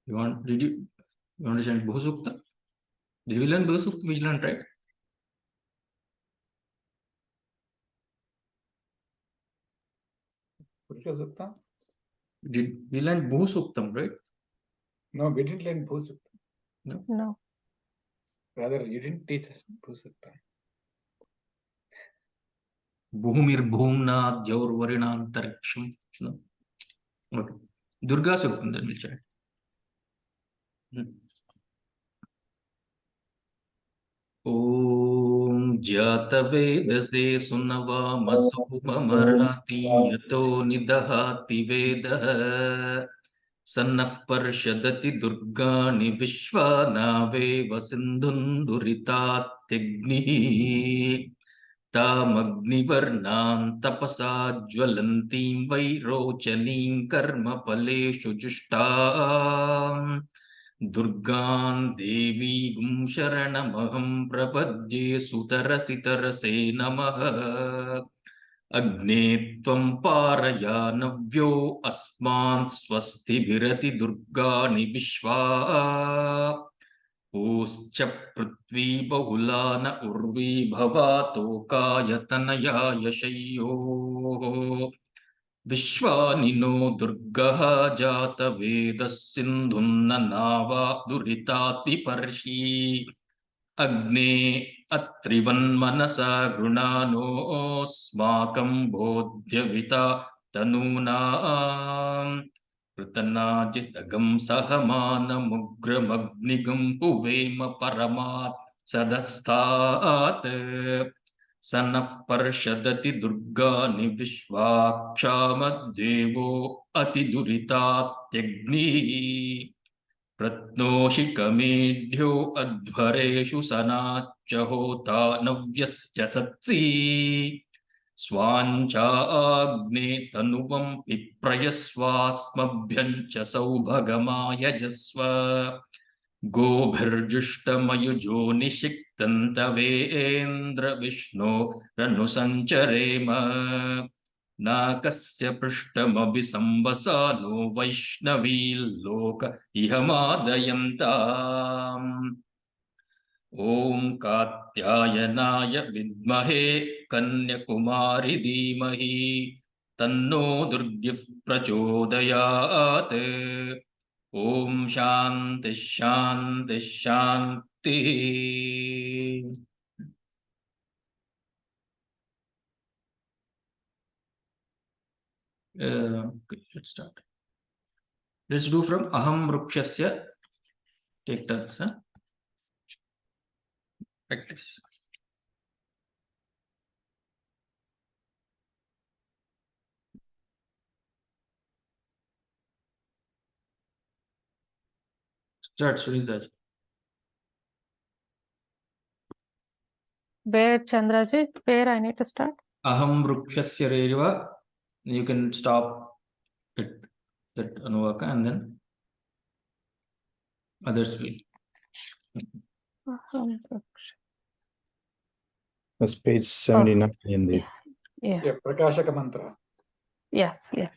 You want, you understand Bhusukta? Did we learn Bhusukta? We learned, right? Did we learn Bhusuktam, right? No, we didn't learn Bhusuktam. No. Rather, you didn't teach us Bhusuktam. Bhumir Bhumna Jaurvarinantariksham. No? Okay. Durga Suktam, then we'll check. Om Jatavedase Sunava Masupamarati Yato Nidahati Vedah Sannah Parshadati Durgani Vishwanave Vasindhunduritatagni Tamagnivarnam Tapasa Jwalantim Vairochanim Karma Paleshu Jushtam Durgan Devi Gum Sharanamaham Prapadye Sutarasitarase Namaha Agne Tvam Parayanavyo Asman Swasti Virati Durgani Vishwa Uscha Prithvi Bahulana Urvi Bhavato Kayatanaya Yashayo Vishwanino Durgaha Jata Veda Sindhunna Nava Duritati Parshi Agne Atrivan Manasa Grunano Smakam Bodhyavita Tanuna Pritana Jitagam Sahamana Mugramagnigam Puvema Paramat Sadastat Sanaf Parshadati Durgani Vishwakshamaddevo Ati Duritatyagni Pratnoshikameddhyo Adhvareshu Sanachya Hota Navyascha Satsi Swancha Agne Tanuvam Piprayasvasmabhyancha Saubhagamaya Jasva Gobhirjushtamayujo Nishiktantaveendra Vishnu Ranusancharema Nakasya Prishtamabhisambasano Vaishnavil Loka Ihamadayantam Om Katyayanaya Vidmahe Kanyakumari Dhimahi Tanno Durgyah Prachodayat Om Shanti Shanti Shanti. Okay, let's start. Let's do from Aham Vrukshasya. Take turns, huh? Practice. Start, Sunita. Where, Chandraji? Where I need to start? Aham Vrukshasya Reva. You can stop it, that Anuvaka, and then others will. Aham Vriksha. That's page 79 in the Yeah. Yeah, Prakashaka Mantra. Yes, yeah.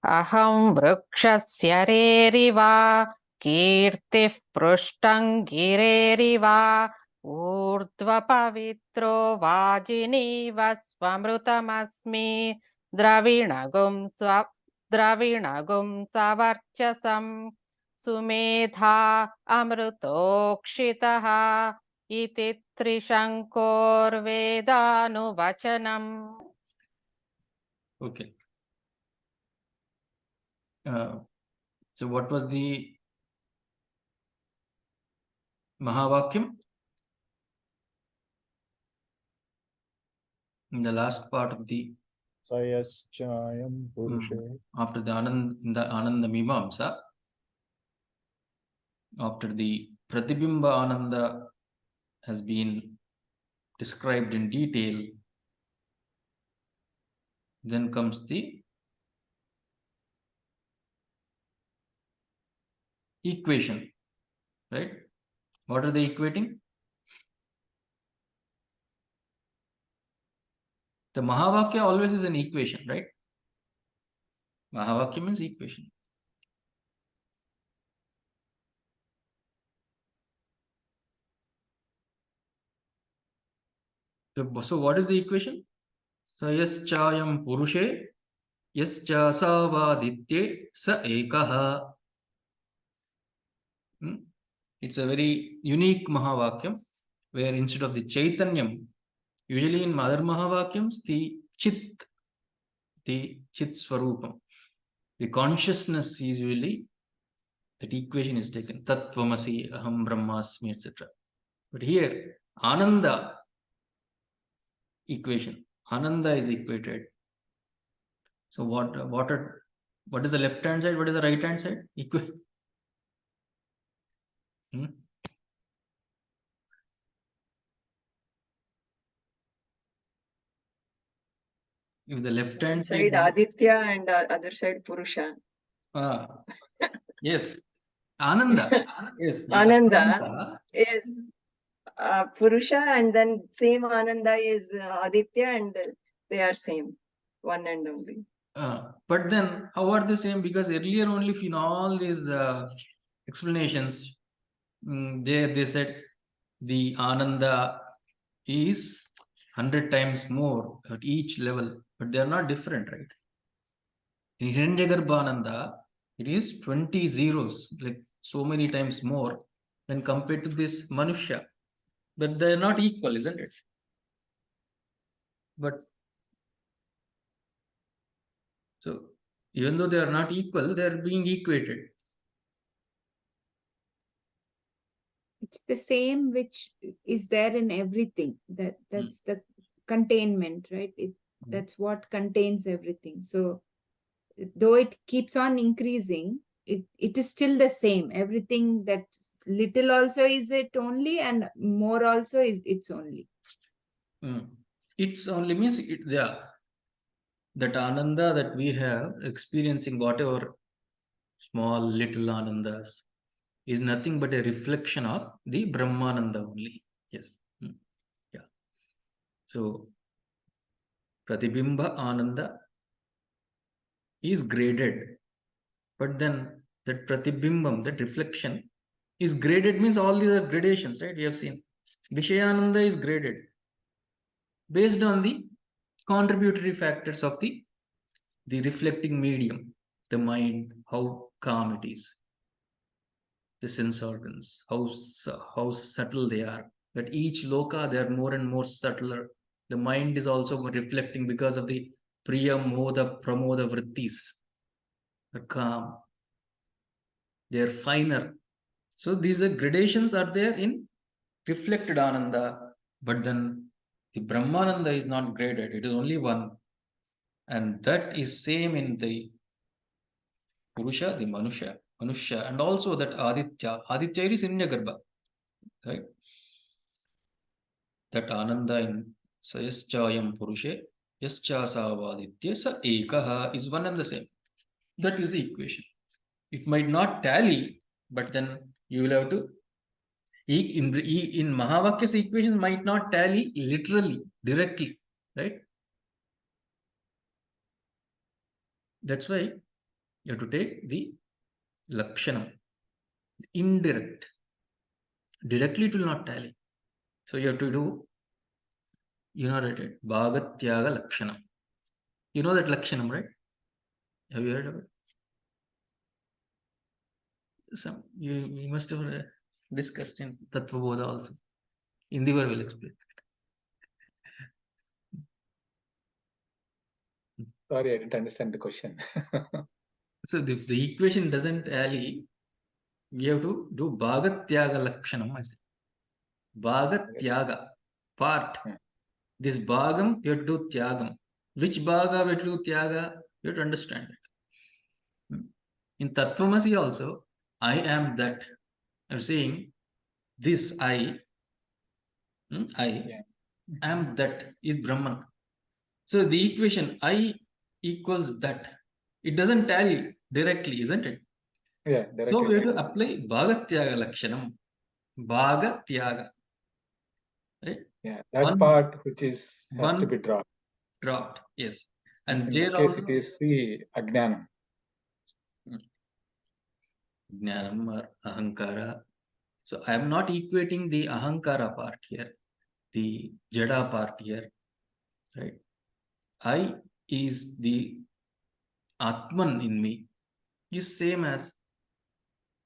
Aham vrukshasya reriva kirtif prushtam gireriva urdhva pavitro vajiniva swamrutamasmi dravinagum savarchasam sumedha amrutokshitaha iti trishankor vedanuvachanam. Okay. So what was the Mahavakyam? In the last part of the Sayaschayam Purusha. after the Ananda Mimansa, after the Pratibimba Ananda has been described in detail, then comes the equation, right? What are they equating? The Mahavakya always is an equation, right? Mahavakya means equation. So what is the equation? Sa yaschayam purushe yascha savaditye sa ekaha. It's a very unique Mahavakyam, where instead of the Chaitanyam, usually in other Mahavakyams, the Chit Swarupam, the consciousness is usually, that equation is taken, Tattvamasi, Aham Brahmasmi, etc. But here, Ananda equation, Ananda is equated. So what is the left hand side? What is the right hand side? If the left hand side Aditya and other side Purusha. Yes, Ananda. Yes, Ananda is Purusha, and then same Ananda is Aditya, and they are same, one and only. But then how are they same? Because earlier only in all these explanations, they said the Ananda is 100 times more at each level, but they are not different, right? In Hiranyagarbhananda, it is 20 zeros, like so many times more when compared to this Manusha. But they are not equal, isn't it? But so even though they are not equal, they are being equated. It's the same which is there in everything. That's the containment, right? That's what contains everything. So though it keeps on increasing, it is still the same. Everything that little also is it only, and more also is its only. It's only means that Ananda that we have experiencing, whatever small little Anandas, is nothing but a reflection of the Brahmananda only. Yes. Yeah. So Pratibimba Ananda is graded, but then that Pratibimbam, that reflection, is graded, means all these are gradations, right? We have seen Vishayananda is graded based on the contributory factors of the reflecting medium, the mind, how calm it is, the sense organs, how subtle they are. That each loka, they are more and more subtler. The mind is also reflecting because of the priya, moda, pramoda vrittis. They're calm. They are finer. So these are gradations are there in reflected Ananda, but then the Brahmananda is not graded. It is only one. And that is same in the Purusha, the Manusha, and also that Aditya. Aditya is Hiranyagarbha, right? That Ananda in Sayaschayam Purushe, Yaschasavaditya Sa Ekaha is one and the same. That is the equation. It might not tally, but then you will have to, in Mahavakyas equations might not tally literally, directly, right? That's why you have to take the Lakshanam, indirect. Directly it will not tally. So you have to do, right? Bhagatyaga Lakshanam. You know that Lakshanam, right? Have you heard of it? You must have discussed in Tattva Bodha also. Indivar will explain. Sorry, I didn't understand the question. So if the equation doesn't tally, we have to do Bhagatyaga Lakshanam, I say. Bhagatyaga, part. This Bhagam, you have to do Tyagam. Which Bhaga we have to do Tyaga? You have to understand it. In Tattvamasi also, I am that. I'm saying this I am that is Brahman. So the equation I equals that. It doesn't tally directly, isn't it? Yeah, directly. So we have to apply Bhagatyaga Lakshanam. Bhagatyaga. Right? Yeah, that part which has to be dropped. Dropped, yes. And in this case, it is the Ajnanam. Jnanam or Ahankara. So I am not equating the Ahankara part here. the Jada part here, right? I is the Atman in me is same as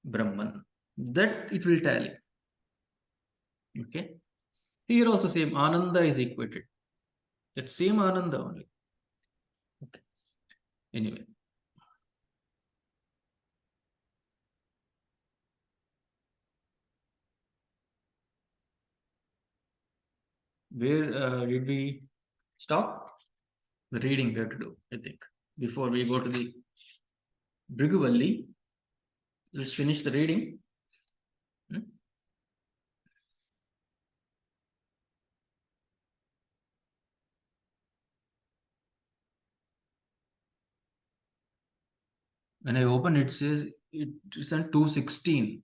Brahman. That it will tally. Okay. Here also same Ananda is equated. That same Ananda only. Okay. Anyway. Where did we stop? The reading we have to do, I think. Before we go to the Bhrigu. Let's finish the reading. When I open it says it is on 216.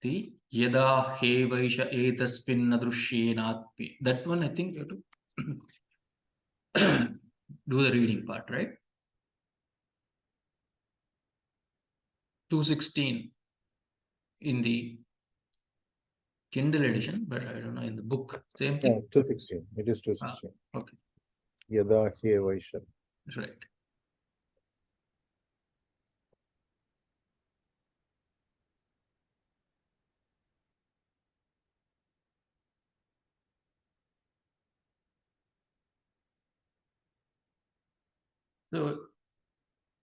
The Yada he vaisha etaspin nadrushyenatpi. That one I think you have to do the reading part, right? 216 in the Kindle edition, but I don't know in the book. Same Yeah, thing. 216. It is 216. Okay, Yada he vaisha. that's right. So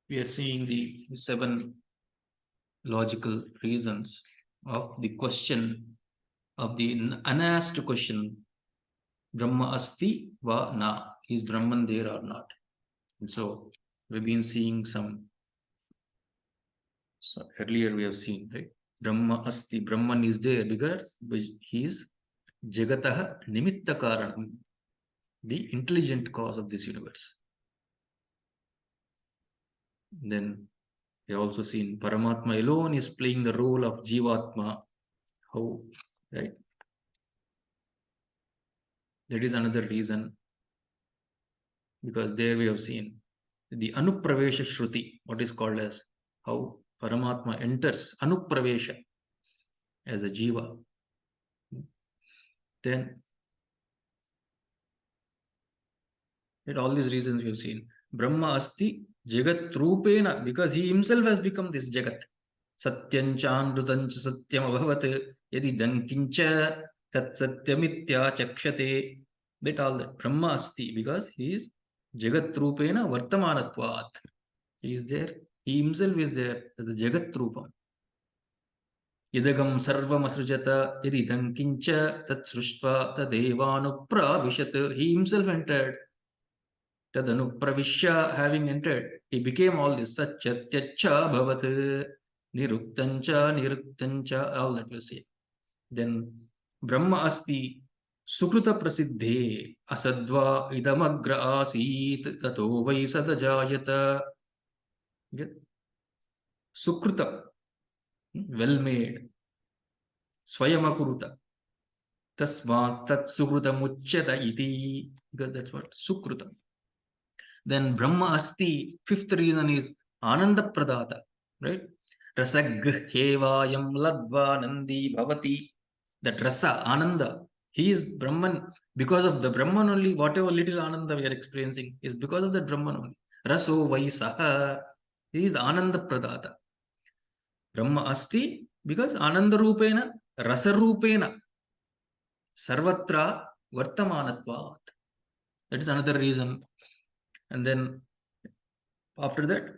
we are seeing the 7 logical reasons of the question of the unasked question, Brahma asti va na, is Brahman there or not? And so we've been seeing some, so earlier we have seen, right? Brahma asti, Brahman is there because he is Jagatah Nimitta Karanam, the intelligent cause of this universe. Then we have also seen Paramatma alone is playing the role of Jivatma. How, right? That is another reason, because there we have seen the Anupravesha Shruti, what is called as how Paramatma enters Anupravesha as a Jiva. Then, at all these reasons we have seen Brahma asti Jagat Rupena, because he himself has become this Jagat. Satyanchandrutancha satyam abhavat yadi dankincha tat satyamitya chakshate. That all that Brahma asti, because he is Jagat Rupena Vartamanatvat. He is there, he himself is there as the Jagat Rupam. Yadagam sarvam asrujata yadidam kincha tat srushva tadevanupravishat. He himself entered. Tadanupravishya, having entered, he became all this. Satyacha bhavat niruktancha, all that you see. Then Brahma asti sukruta prasiddhe asadva idamagra asit tato vai sadajayata. Sukruta, well made. Swayamakuruta. Tasma tat sukruta muchyata iti. Because that's what sukruta. Then Brahma asti, 5th reason is Ananda Pradata, right? Rasag hevayam ladva nandi bhavati. That rasa, Ananda, he is Brahman. Because of the Brahman only, whatever little Ananda we are experiencing is because of the Brahman only. Raso vaisaha, he is Ananda Pradata. Brahma asti, because Ananda Rupena, Rasa Rupena, Sarvatra Vartamanatvat. That is another reason. And then after that,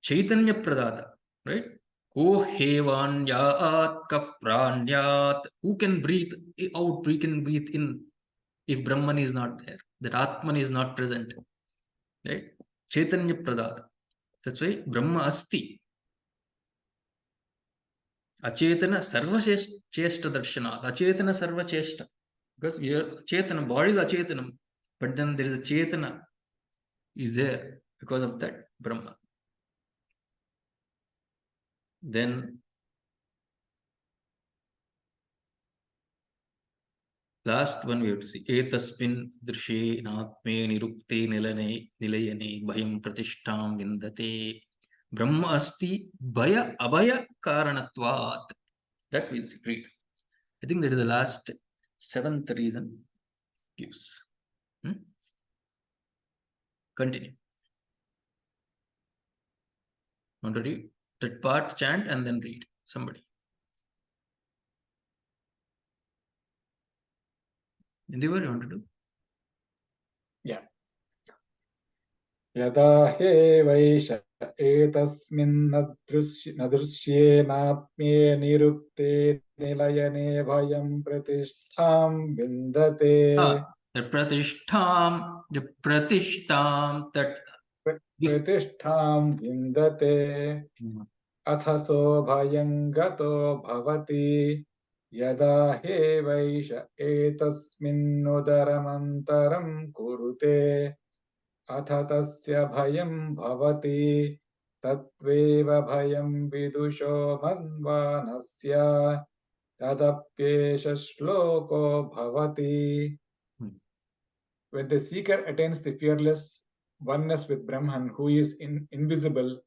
Chaitanya Pradata, right? Ko hevanyat kaf pranyat. Who can breathe out? We can breathe in if Brahman is not there. That Atman is not present, right? Chaitanya Pradata. That's why Brahma asti. Achetana sarva cheshta darshanat. Achetana sarva cheshta. Because we are Chetana, body is Achetanam. But then there is a Chetana is there because of that Brahma. Then last one we have to see. Etaspin drishe natme nirukte nilayane bhayam pratishtam vindate. Brahma asti bhaya abhaya karanatvat. That we'll read. I think that is the last seventh reason gives. Continue. Want to read that part, chant, and then read. Somebody. Endeavor, you want to do? Yeah. Yada he vaisha nadrushyenaatmye nirukte nilayane bhayam pratishtham vindate. The pratishtham, that Pratishtham vindate. Athaso bhayam gato bhavati. Yada he vaisha etasminnudaраmantaram kurute. अथ तस्य भयं भवति तत्त्वेव भयं विदुषो मन्वानस्य तदप्येष श्लोको भवति. When the seeker attains the fearless oneness with Brahman, who is invisible,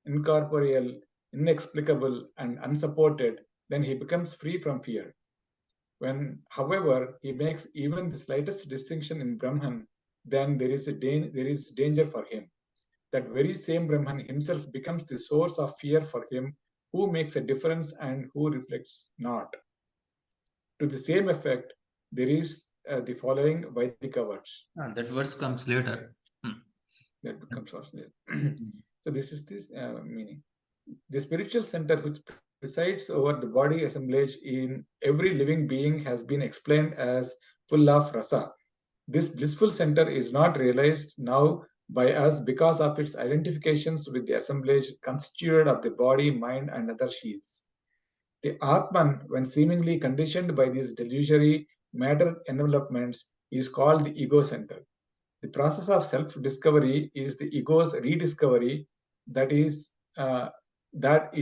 incorporeal, inexplicable, and unsupported, then he becomes free from fear. When, however, he makes even the slightest distinction in Brahman, then there is danger for him. That very same Brahman himself becomes the source of fear for him who makes a difference and who reflects not. To the same effect, there is the following Vaidika words. That verse comes later. That comes later. So this is this meaning. The spiritual center which presides over the body assemblage in every living being has been explained as full of rasa. This blissful center is not realized now by us because of its identifications with the assemblage constituted of the body, mind, and other sheaths. The Atman, when seemingly conditioned by these delusory matter envelopments, is called the ego center. The process of self-discovery is the ego's rediscovery, that it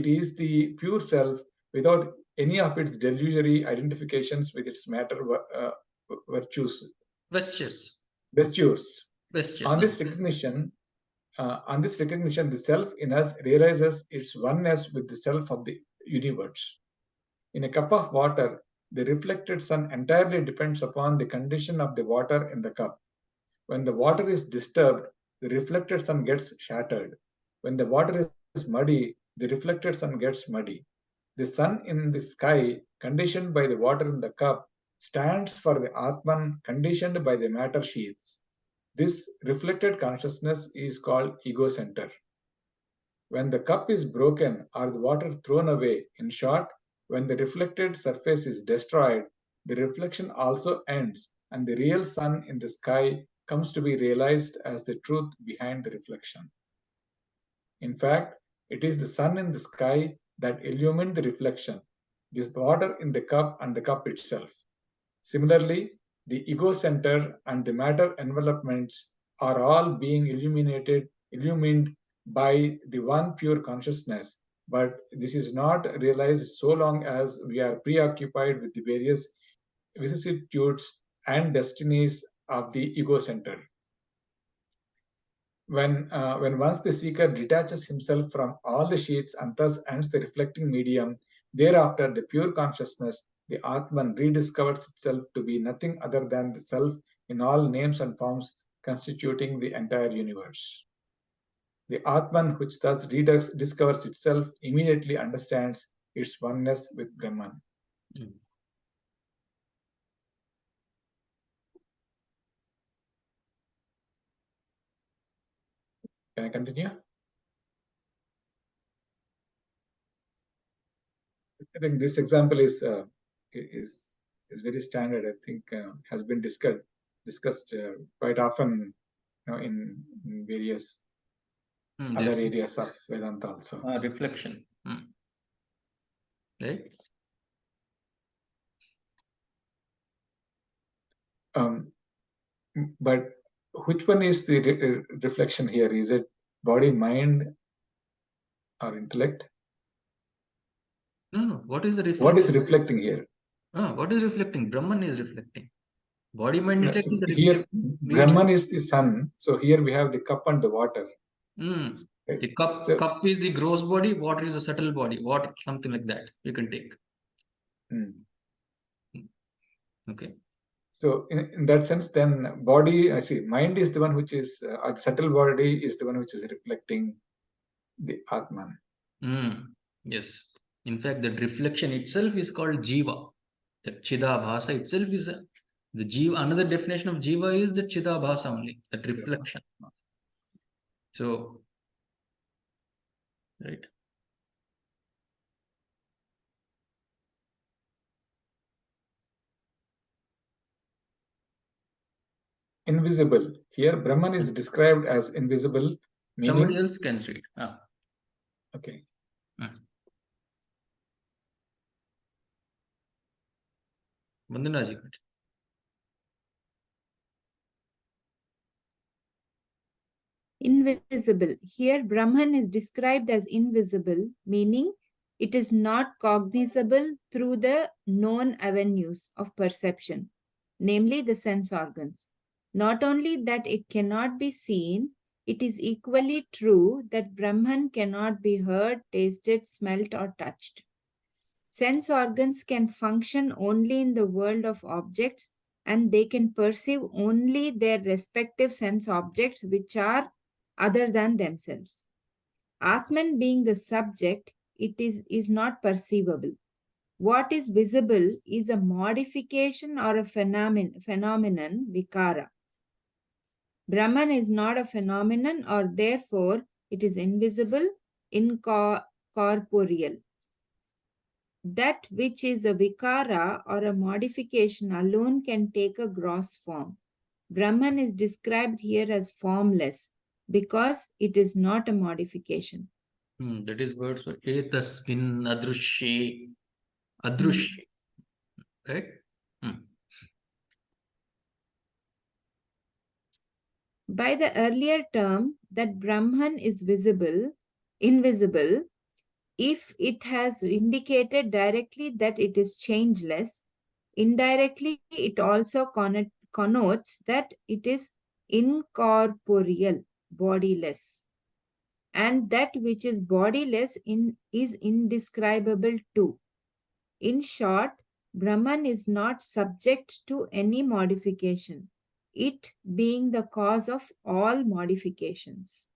is the pure self without any of its delusory identifications with its matter virtues. Vestures. On this recognition, the self in us realizes its oneness with the self of the universe. In a cup of water, the reflected sun entirely depends upon the condition of the water in the cup. When the water is disturbed, the reflected sun gets shattered. When the water is muddy, the reflected sun gets muddy. The sun in the sky, conditioned by the water in the cup, stands for the Atman conditioned by the matter sheaths. This reflected consciousness is called ego center. When the cup is broken or the water thrown away, in short, when the reflected surface is destroyed, the reflection also ends and the real sun in the sky comes to be realized as the truth behind the reflection. In fact, it is the sun in the sky that illumined the reflection, this water in the cup and the cup itself. Similarly, the ego center and the matter envelopments are all being illumined by the one pure consciousness, but this is not realized so long as we are preoccupied with the various vicissitudes and destinies of the ego center. When once the seeker detaches himself from all the sheets and thus ends the reflecting medium, thereafter the pure consciousness, the Atman, rediscovers itself to be nothing other than the self in all names and forms constituting the entire universe. The Atman, which thus rediscovers itself, immediately understands its oneness with Brahman. Can I continue? I think this example is very standard. I think has been discussed quite often, in various other areas of Vedanta also. Reflection. Right. But which one is the reflection here? Is it body, mind, or intellect? No. What is the reflection? What is reflecting here? What is reflecting? Brahman is reflecting. Body, mind, intellect is the here, Brahman is the sun. So here we have the cup and the water. Right? The cup is the gross body, water is the subtle body, something like that you can take. Okay. So in that sense, then body, I see, mind is the one which is, the subtle body is the one which is reflecting the Atman. Yes. In fact, that reflection itself is called Jiva. That Chidabhasa itself is the Jiva. Another definition of Jiva is the Chidabhasa only, that reflection. So, right. Invisible. Here, Brahman is described as invisible, Somebody meaning. else can read. Okay. Vandanaji. Invisible. Here, Brahman is described as invisible, meaning it is not cognizable through the known avenues of perception, namely the sense organs. Not only that it cannot be seen, it is equally true that Brahman cannot be heard, tasted, smelt, or touched. Sense organs can function only in the world of objects, and they can perceive only their respective sense objects which are other than themselves. Atman being the subject, it is not perceivable. What is visible is a modification or a phenomenon, vikara. Brahman is not a phenomenon, or therefore it is invisible, incorporeal. That which is a vikara or a modification alone can take a gross form. Brahman is described here as formless because it is not a modification. That is words for etasmin adrushye. Adrushye. Right? By the earlier term that Brahman is invisible, if it has indicated directly that it is changeless, indirectly it also connotes that it is incorporeal, bodiless. And that which is bodiless is indescribable too. In short, Brahman is not subject to any modification, it being the cause of all modifications.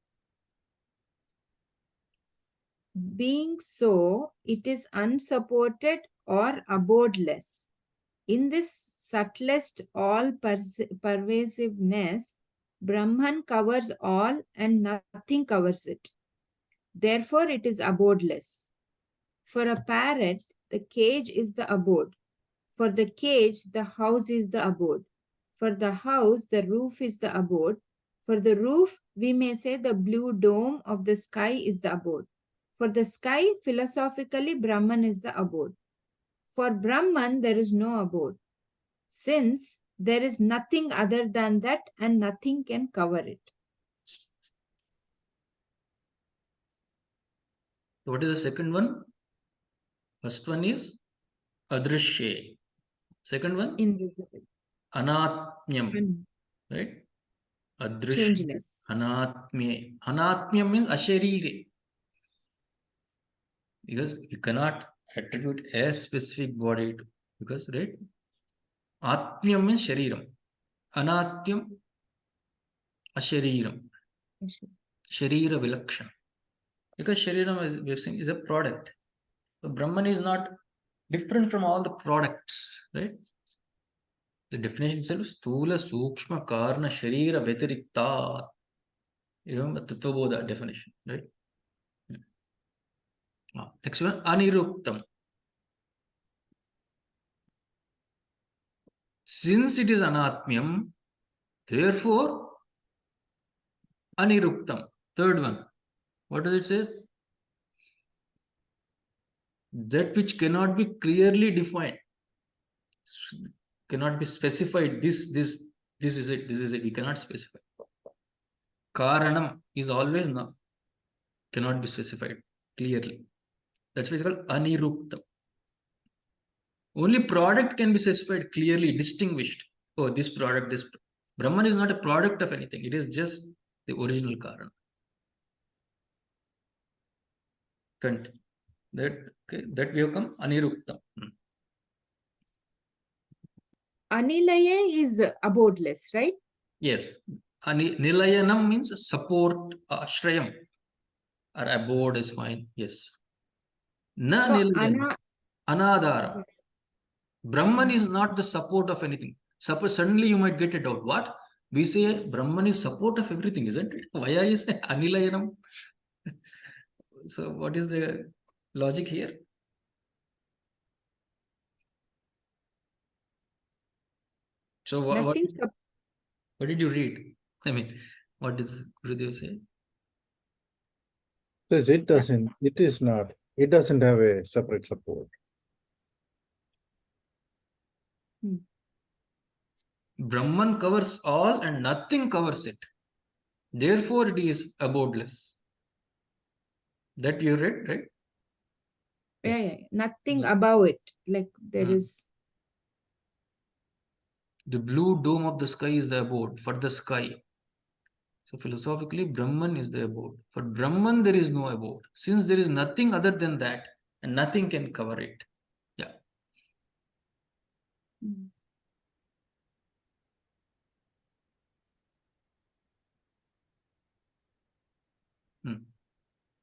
Being so, it is unsupported or abodeless. In this subtlest all-pervasiveness, Brahman covers all and nothing covers it. Therefore, it is abodeless. For a parrot, the cage is the abode. For the cage, the house is the abode. For the house, the roof is the abode. For the roof, we may say the blue dome of the sky is the abode. For the sky, philosophically, Brahman is the abode. For Brahman, there is no abode, since there is nothing other than that and nothing can cover it. What is the second one? First one is adrushye. Second one? Invisible. Anatmyam. Right? Adrushye. Changeless. Anatmye. Anatmyam means asharire. Because you cannot attribute a specific body to, because, right? Atmyam means shariram. Anatyam ashariram. Sharira vilakshana. Because shariram, as we have seen, is a product. So Brahman is not different from all the products, right? The definition itself is Stula Sukshma Karna Sharira Vetirikta. You remember Tattvabodha definition, right? Next one, Aniruktam. Since it is Anatmyam, therefore Aniruktam. Third one, what does it say? That which cannot be clearly defined, cannot be specified. This is it. This is it. We cannot specify. Karanam is always no, cannot be specified clearly. That's why it's called Aniruktam. Only product can be specified clearly, distinguished. Oh, this product, this Brahman is not a product of anything. It is just the original Karana. That we have come Aniruktam. Anilaya is abodeless, right? Yes. Nilayanam means support, ashrayam, or abode is fine. Yes. Na So nilayanam. Anadara. Brahman is not the support of anything. Suppose suddenly you might get it out. What? We say Brahman is support of everything, isn't it? Why are you saying Anilayanam? So what is the logic here? So what did you read? I mean, what does Gurudev say? Because it doesn't have a separate support. Brahman covers all and nothing covers it. Therefore, it is abodeless. That you read, right? Yeah. Nothing above it. Like there is. The blue dome of the sky is the abode for the sky. So philosophically, Brahman is the abode. For Brahman, there is no abode. Since there is nothing other than that, and nothing can cover it. Yeah.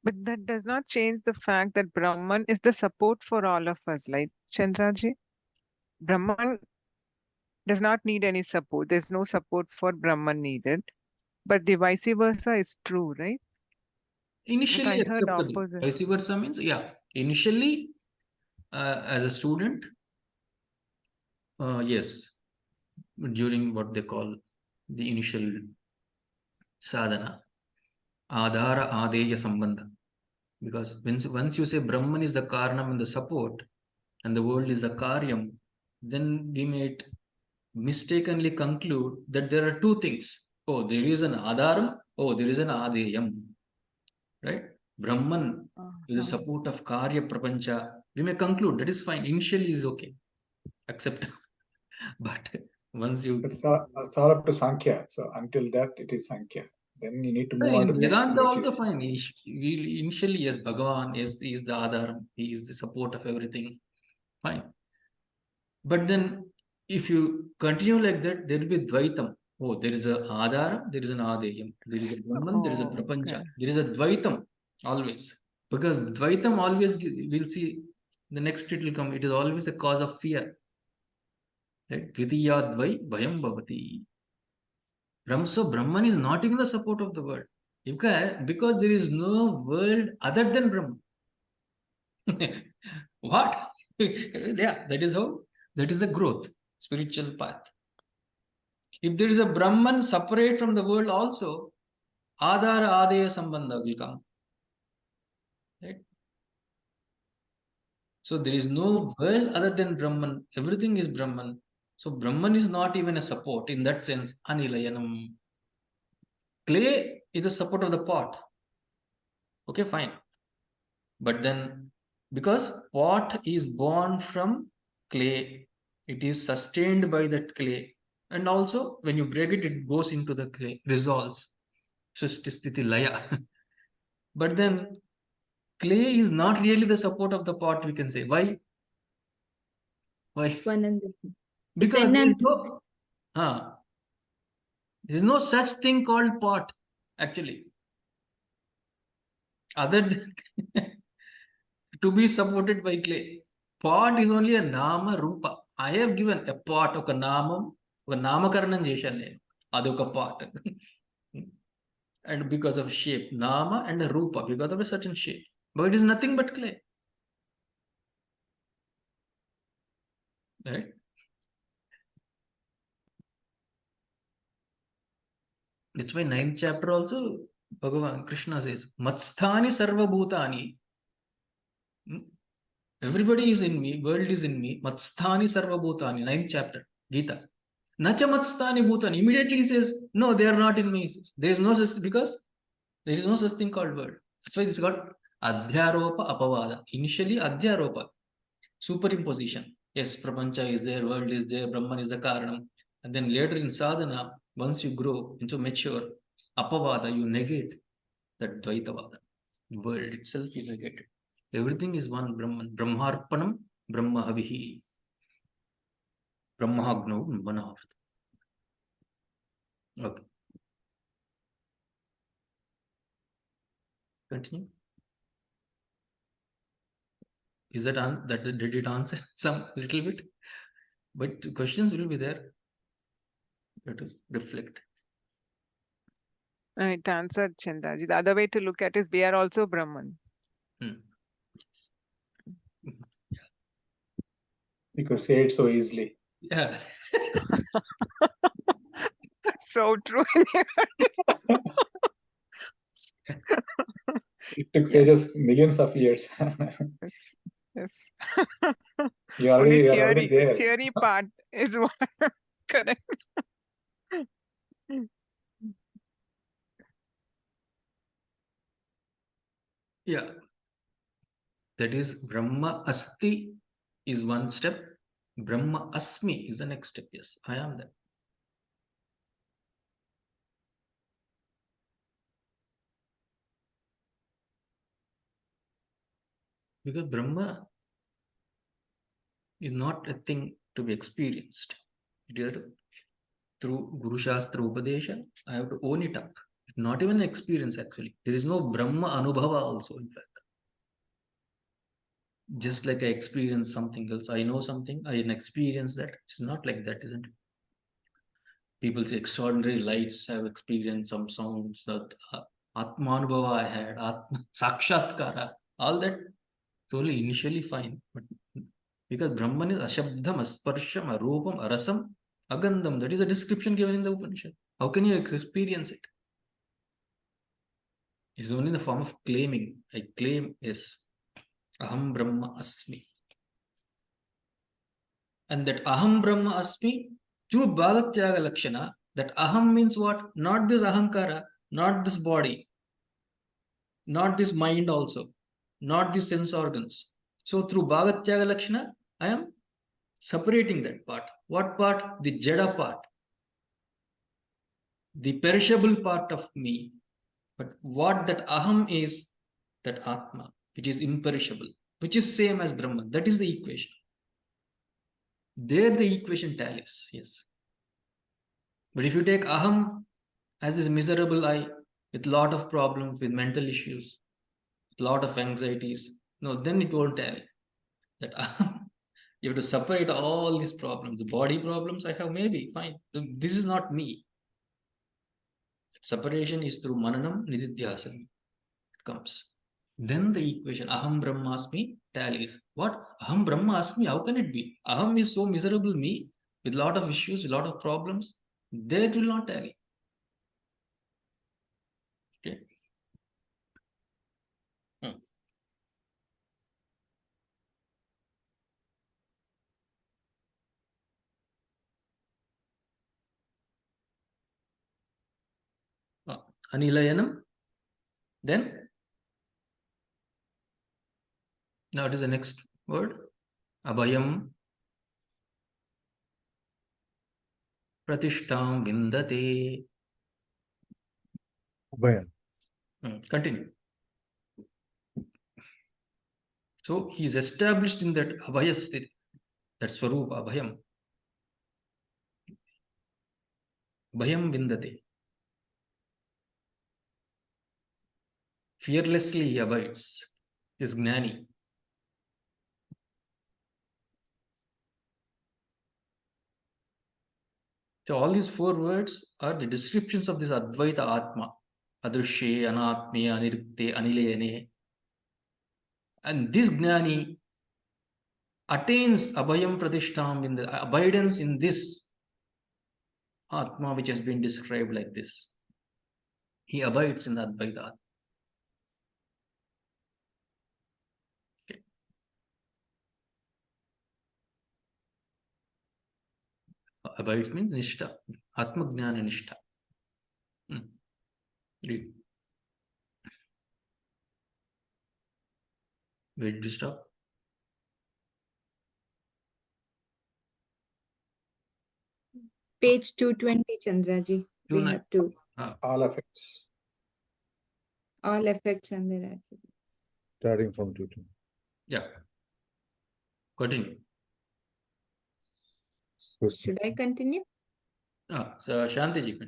But that does not change the fact that Brahman is the support for all of us, like Chandraji. Brahman does not need any support. There's no support for Brahman needed. But the vice versa is true, right? Initially I heard acceptable. opposite. Vice versa means, yeah, initially as a student, yes, during what they call the initial sadhana, adhara adeya sambandha. Because once you say Brahman is the karanam and the support, and the world is the karyam, then we may mistakenly conclude that there are two things. Oh, there is an adharam. Oh, there is an adeyam. Right? Brahman is the support of karya prapancha. We may conclude that is fine. Initially is okay. Accept. But once you... It's all up to Sankhya. So until that, it is Sankhya. Then you need to move on to the next Vedanta one, which also is fine. Initially, yes, Bhagavan, yes, he is the adharam. He is the support of everything. Fine. But then if you continue like that, there will be Dvaitam. Oh, there is a Adhara, there is an Adeyam. There is a Brahman, there is a Prapancha. There is a Dvaitam always. Because Dvaitam always, we'll see the next it will come. It is always a cause of fear. Right? Dvitiya Dvai Bhayam Bhavati. So Brahman is not even the support of the world. Because there is no world other than Brahman. What? Yeah, that is how, that is the growth, spiritual path. If there is a Brahman separate from the world also, Adhara Adeya Sambandha will come. Right? So there is no world other than Brahman. Everything is Brahman. So Brahman is not even a support in that sense. Anilayanam. Clay is the support of the pot. Okay, fine. But then, because pot is born from clay, it is sustained by that clay. And also, when you break it, it goes into the clay, dissolves. Srishti laya. But then, clay is not really the support of the pot, we can say. Why? Why? Because there is no such thing called pot, actually. Other than to be supported by clay. Pot is only a nama rupa. I have given a pot of a namam, a namakaranam jeshan adoka pot. And because of shape, nama and a rupa, because of a certain shape. But it is nothing but clay. Right? That's why 9th chapter also, Bhagavan Krishna says, Matsthani sarva bhutani. Everybody is in me, world is in me. Matsthani sarva bhutani, 9th chapter, Gita. Nacha matsthani bhutani. Immediately he says, no, they are not in me. There is no such, because there is no such thing called world. That's why this got adhyaropa apavada. Initially adhyaropa, superimposition. Yes, prapancha is there, world is there, Brahman is the karanam. And then later in sadhana, once you grow into mature, apavada, you negate that dvaitavada. World itself is negated. Everything is one Brahman. Brahmarpanam, Brahmahavihi. Brahmagno Manah. Okay. Continue. Is that did it answer some little bit? But questions will be there. Let us reflect. It answered Chandraji. The other way to look at is we are also Brahman. You could say it so easily. Yeah. So true. It took sages millions of years. Yes. You're Only already there. theory part is what correct. Yeah. That is Brahma Asti is one step. Brahma Asmi is the next step. Yes, I am that. Because Brahma is not a thing to be experienced. It is through Guru Shastra Upadesha, I have to own it up. Not even an experience actually. There is no Brahma Anubhava also, in fact. Just like I experience something else, I know something, I experience that. It's not like that, isn't it? People say extraordinary lights, have experienced some sounds, that Atmanubhava I had, Atma Sakshatkara, all that. It's only initially fine, but because Brahman is Ashabdham, Asparsham, Arupam, Arasam, Agandham. That is a description given in the Upanishad. How can you experience it? It's only in the form of claiming. I claim, yes, Aham Brahma Asmi. And that Aham Brahma Asmi, through Bhagatyaga Lakshana, that Aham means what? Not this Ahankara, not this body, not this mind also, not these sense organs. So through Bhagatyaga Lakshana, I am separating that part. What part? The Jada part, the perishable part of me. But what that Aham is, that Atma, which is imperishable, which is same as Brahman. That is the equation. There the equation tallies, yes. But if you take Aham as this miserable I with lot of problems, with mental issues, lot of anxieties, no, then it won't tally. That Aham, you have to separate all these problems. The body problems I have, maybe, fine. This is not me. Separation is through Mananam, Nididhyasana. It comes. Then the equation Aham Brahmasmi tallies. What? Aham Brahmasmi, how can it be? Aham is so miserable me with lot of issues, a lot of problems. There it will not tally. Okay. Anilayanam. Then now it is the next word. Abhayam Pratishtam Vindate. Abhayam. Continue. So he is established in that Abhaya sthiti, that Swarupa Abhayam. Bhayam Vindate. Fearlessly he abides. Is Gnani. So all these four words are the descriptions of this Advaita Atma. Adrushye, Anatme, Anirukte, Anilayane. And this Gnani attains Abhayam Pratishtam in the abidance in this Atma which has been described like this. He abides in the Advaita Atma. Okay. Abides means Nishtha. Atma Gnana Nishtha. Read. Where did you stop? Page 220, Chandraji. We 29. have to All effects. all effects and their attributes. Starting from 2. Yeah. Continue. Should I continue? So Shanti ji.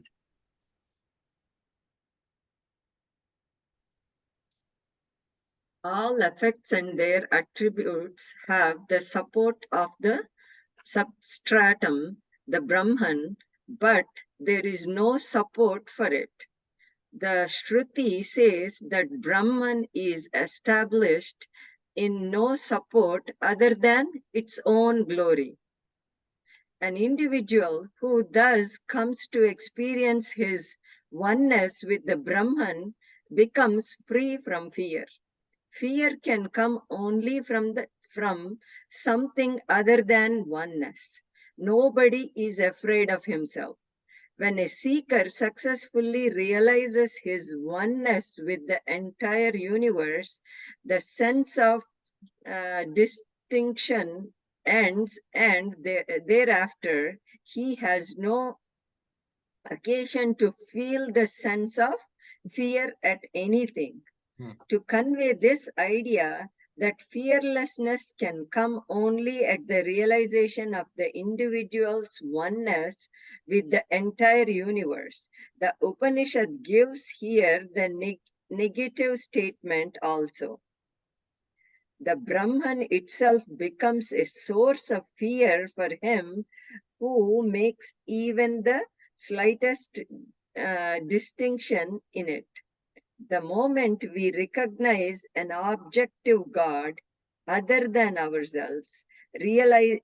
All effects and their attributes have the support of the substratum, the Brahman, but there is no support for it. The Shruti says that Brahman is established in no support other than its own glory. An individual who thus comes to experience his oneness with the Brahman becomes free from fear. Fear can come only from something other than oneness. Nobody is afraid of himself. When a seeker successfully realizes his oneness with the entire universe, the sense of distinction ends, and thereafter he has no occasion to feel the sense of fear at anything. To convey this idea that fearlessness can come only at the realization of the individual's oneness with the entire universe, the Upanishad gives here the negative statement also. The Brahman itself becomes a source of fear for him who makes even the slightest distinction in it. The moment we recognize an objective God other than ourselves, revealing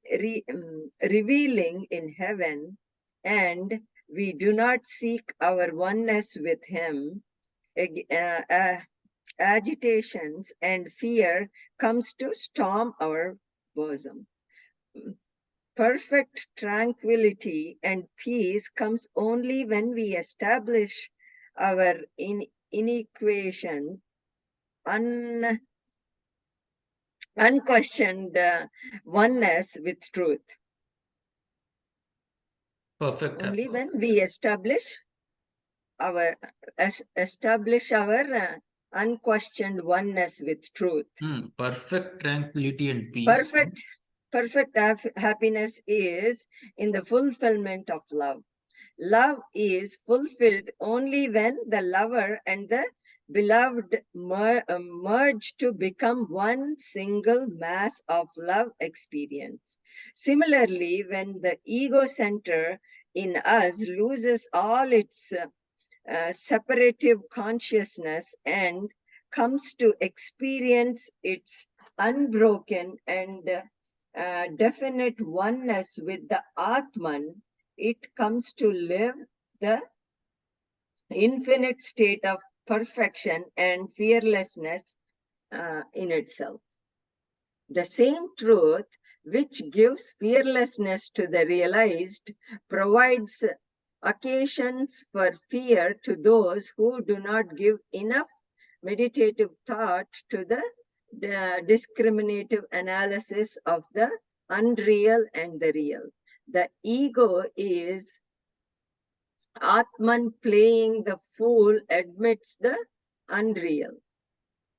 in heaven, and we do not seek our oneness with him, agitations and fear comes to storm our bosom. Perfect tranquility and peace comes only when we establish our inequation, unquestioned oneness with truth. Perfect. Only when we establish our unquestioned oneness with truth. Perfect tranquility and peace. Perfect happiness is in the fulfillment of love. Love is fulfilled only when the lover and the beloved merge to become one single mass of love experience. Similarly, when the ego center in us loses all its separative consciousness and comes to experience its unbroken and definite oneness with the Atman, it comes to live the infinite state of perfection and fearlessness in itself. The same truth which gives fearlessness to the realized provides occasions for fear to those who do not give enough meditative thought to the discriminative analysis of the unreal and the real. The ego is Atman playing the fool amidst the unreal.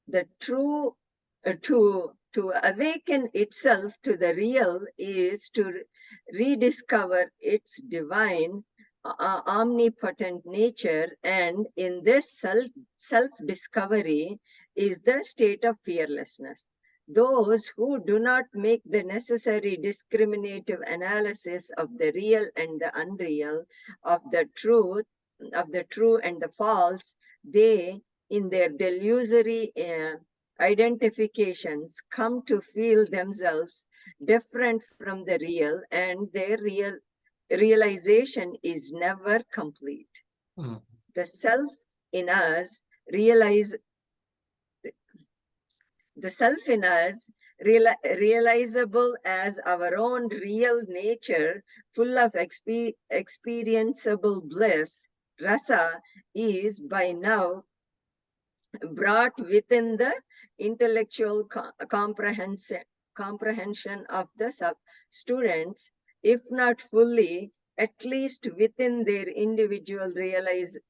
The true, to awaken itself to the real is to rediscover its divine, omnipotent nature, and in this self-discovery is the state of fearlessness. Those who do not make the necessary discriminative analysis of the real and the unreal, of the true and the false, they, in their delusory identifications, come to feel themselves different from the real, and their realization is never complete. The self in us realizable as our own real nature, full of experienceable bliss, rasa, is by now brought within the intellectual comprehension of the students, if not fully, at least within their individual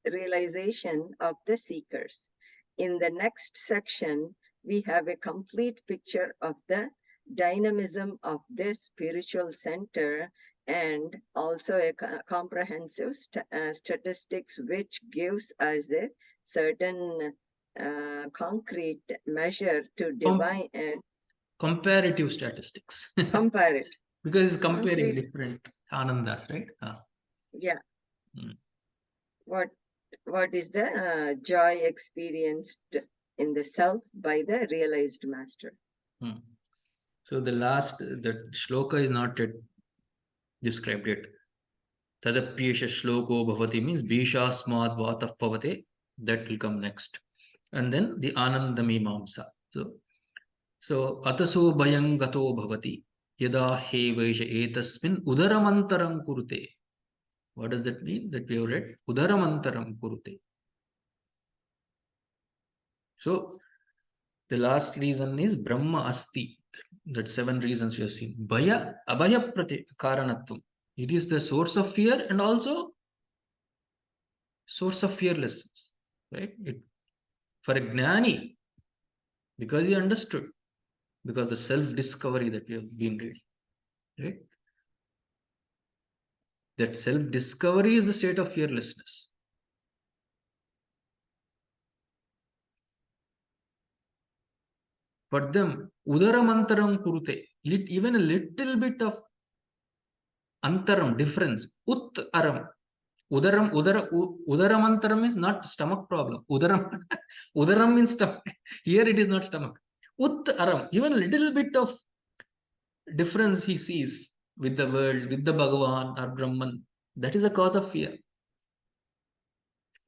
realization of the seekers. In the next section, we have a complete picture of the dynamism of this spiritual center and also a comprehensive statistics which gives us a certain concrete measure to divine and comparative statistics. compare it. Because it's comparing Concrete. different anandas, right? Yeah. Hmm. What is the joy experienced in the self by the realized master? So the last, the shloka is not yet described yet. Tadapyesha shloko bhavati means bishasmad vatah pavate. That will come next. And then the ananda mimansa. So ataso bhayang gato bhavati yada he vaisha etasmin udaramantaram kurute. What does that mean? That we have read udaramantaram kurute. So the last reason is Brahma asti. That 7 reasons we have seen. Bhaya, abhaya prati karanatvam. It is the source of fear and also source of fearlessness. Right? For a gnani, because he understood, because the self-discovery that we have been reading. Right? That self-discovery is the state of fearlessness. For them, udaramantaram kurute, even a little bit of antaram, difference, ut aram. Udaramantaram is not stomach problem. Udaram means stomach. Here it is not stomach. Ut aram, even a little bit of difference he sees with the world, with the Bhagavan or Brahman. That is a cause of fear.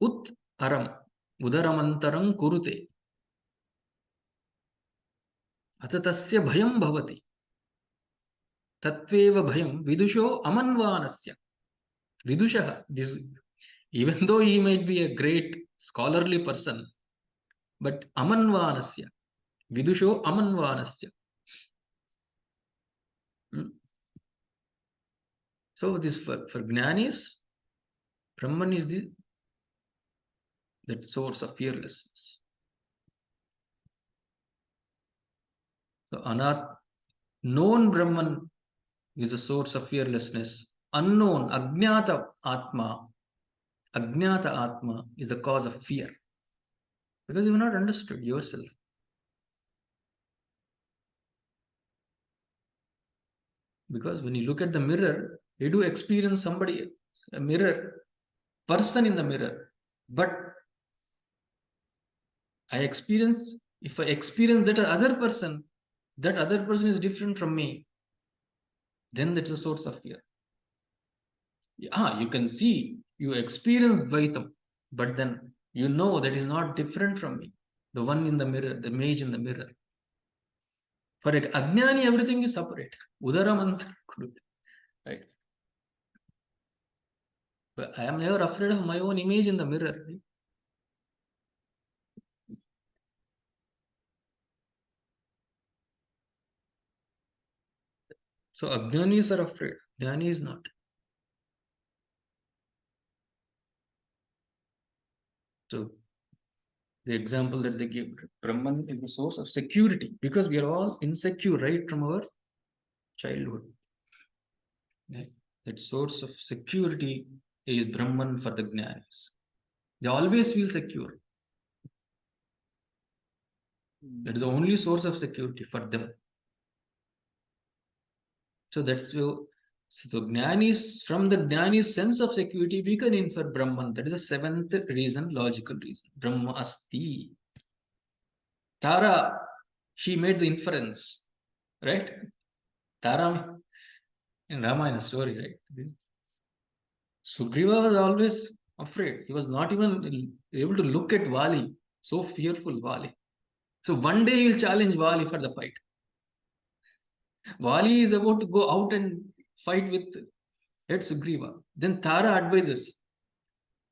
Ut aram, udaramantaram kurute. Atatasya bhayam bhavati. Tatveva bhayam vidusho amanvanasya. Vidushaha. This, even though he might be a great scholarly person, but amanvanasya. Vidusho amanvanasya. So this for Jnanis, Brahman is that source of fearlessness. So known Brahman is a source of fearlessness. Unknown, Ajnata Atma is the cause of fear. Because you have not understood yourself. Because when you look at the mirror, you do experience somebody else, a mirror, person in the mirror. But if I experience that other person is different from me, then that's a source of fear. You can see, you experience Dvaitam, but then you know that is not different from me. The one in the mirror, the image in the mirror. For Ajnani, everything is separate. Udaramantra, right? But I am never afraid of my own image in the mirror. Right? So Ajnanis are afraid. Jnani is not. So the example that they give, Brahman is the source of security, because we are all insecure right from our childhood. Right? That source of security is Brahman for the Jnanis. They always feel secure. That is the only source of security for them. So that's so Jnanis, from the Jnani's sense of security, we can infer Brahman. That is the 7th reason, logical reason. Brahma asti. Tara, she made the inference, right? Tara in Ramayana story, right? Sugriva was always afraid. He was not even able to look at Vali. So fearful, Vali. So one day he will challenge Vali for the fight. Vali is about to go out and fight with Sugriva. Then Tara advises,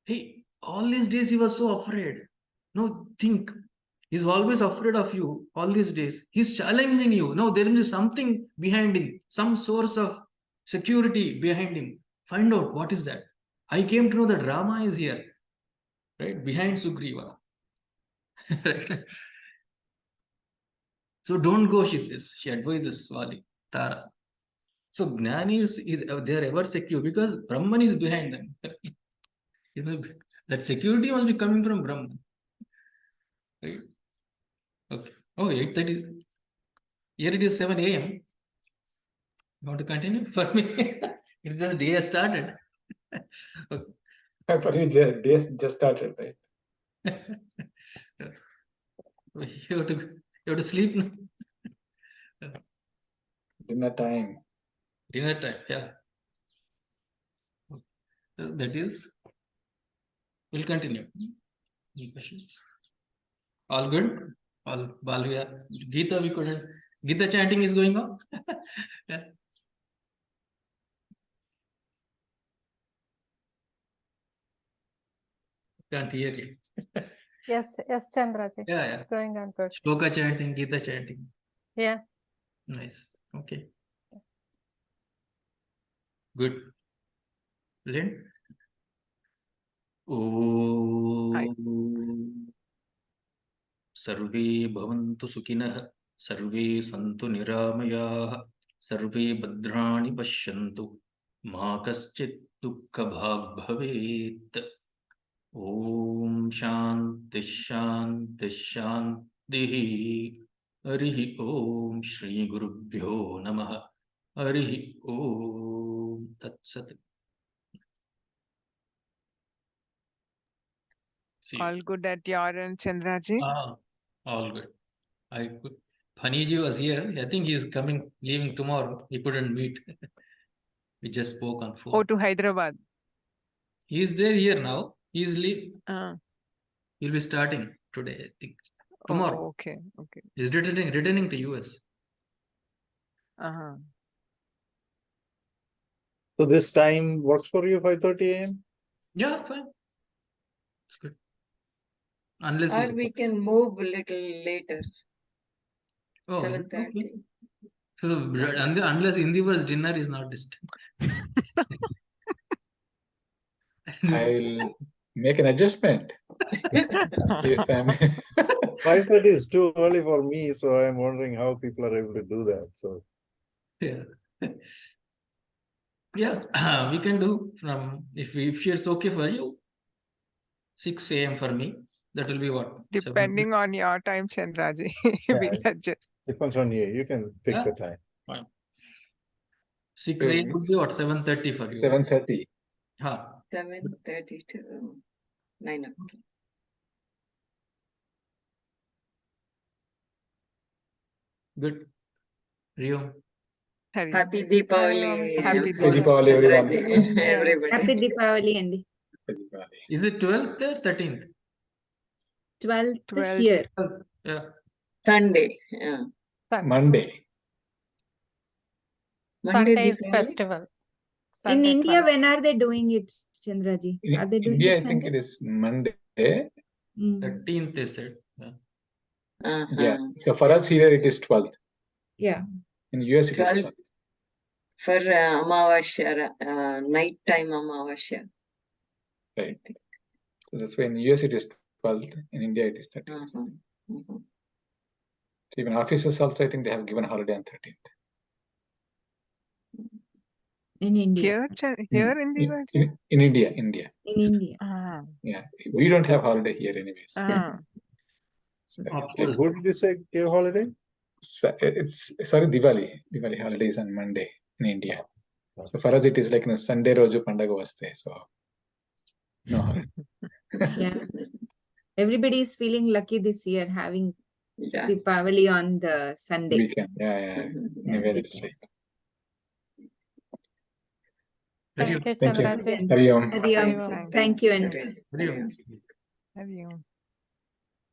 hey, all these days he was so afraid. No, think. He's always afraid of you all these days. He's challenging you. No, there is something behind him, some source of security behind him. Find out what is that. I came to know that Rama is here, right, behind Sugriva. Right? So don't go, she says. She advises Vali, Tara. So Gnani is they are ever secure because Brahman is behind them. You know, that security must be coming from Brahman. Right? Okay. Oh, 8:30. Here it is 7 a.m. You want to continue? For me, it's just day has started. Okay. For you, the day just started, right? You have to sleep now. Dinner time. Dinner time, yeah. So that is, we'll continue. Any questions? All good? All Balvia. Gita, we couldn't. Gita chanting is going on? Yeah. Can't hear you. Yes, Chandraji. Yeah, yeah. It's going on good. Shloka chanting, Gita chanting. Yeah. Nice. Okay. Good. Brilliant. सर्वे भवन्तु सुखिनः सर्वे सन्तु निरामयाः सर्वे भद्राणि पश्यन्तु मा कश्चित् दुःखभाग् भवेत् ॐ शान्ति शान्ति शान्तिः हरिः ॐ श्रीगुरुभ्यो नमः हरिः ॐ तत्सत् All good at your end, Chandraji? All good. I could. Phaniji was here. I think he's coming, leaving tomorrow. He couldn't meet. We just spoke on phone. Oh, to Hyderabad. He's there here now. He's leave. Uh, He'll be starting today, I think. oh, Tomorrow. okay, okay. He's returning to US. Uh-huh. So this time works for you, 5:30 a.m.? Yeah, fine. It's good. Unless Or it's- we can move a little later, oh, is it? 7:30. Okay. So unless Indiva's dinner is not distant. I'll make an adjustment. If I'm 5:30 is too early for me, so I'm wondering how people are able to do that. So Yeah. Yeah, we can do from if it's okay for you, 6 a.m. for me. That will be what? Depending on your time, Chandraji, we'll Yeah. adjust. depends on you. You can pick Yeah. the time. Fine. 6 a.m. would be what? 7:30 for you. 7:30. Huh. 7:30 to 9 o'clock. Good. Rio. Hari. Happy Deepavali. Happy Deepavali, everyone. Chandraji, Yeah. everybody. Happy Deepavali, Andy. Is it 12th or 13th? 12th 12th. here. Yeah. Sunday. Yeah. Monday. Sunday is Deepavali? festival. In Sunday India, 12th. when are they doing it, Chandraji? In Are they doing India, it I think Sunday? it is Monday. Mm. 13th they said. Yeah. Yeah. So for us here, it is 12th. Yeah. In US, it is 12th. 12th. For Amavasya, nighttime Amavasya. Right. So that's why in US it is 12th. In India, it is 13th. So even offices also, I think they have given holiday on 13th. In India. Here in Diwali? In India. In India. Ah. Yeah. We don't have holiday here anyways. Ah. So Of it's So like- who did you say gave holiday? sorry, Diwali. Diwali holiday is on Monday in India. So for us, it is like Sunday Roju Pandaga Vaste. So no holiday. Yeah. Everybody is feeling lucky this year having Yeah. Deepavali on the Sunday. Weekend. Yeah. Anyway, that's weekend. right. Very Thank you, Thank you. Chandraji. Hari Om. Hari Om. Hari Om. Thank you, Andy. Very Yeah. Hari Om.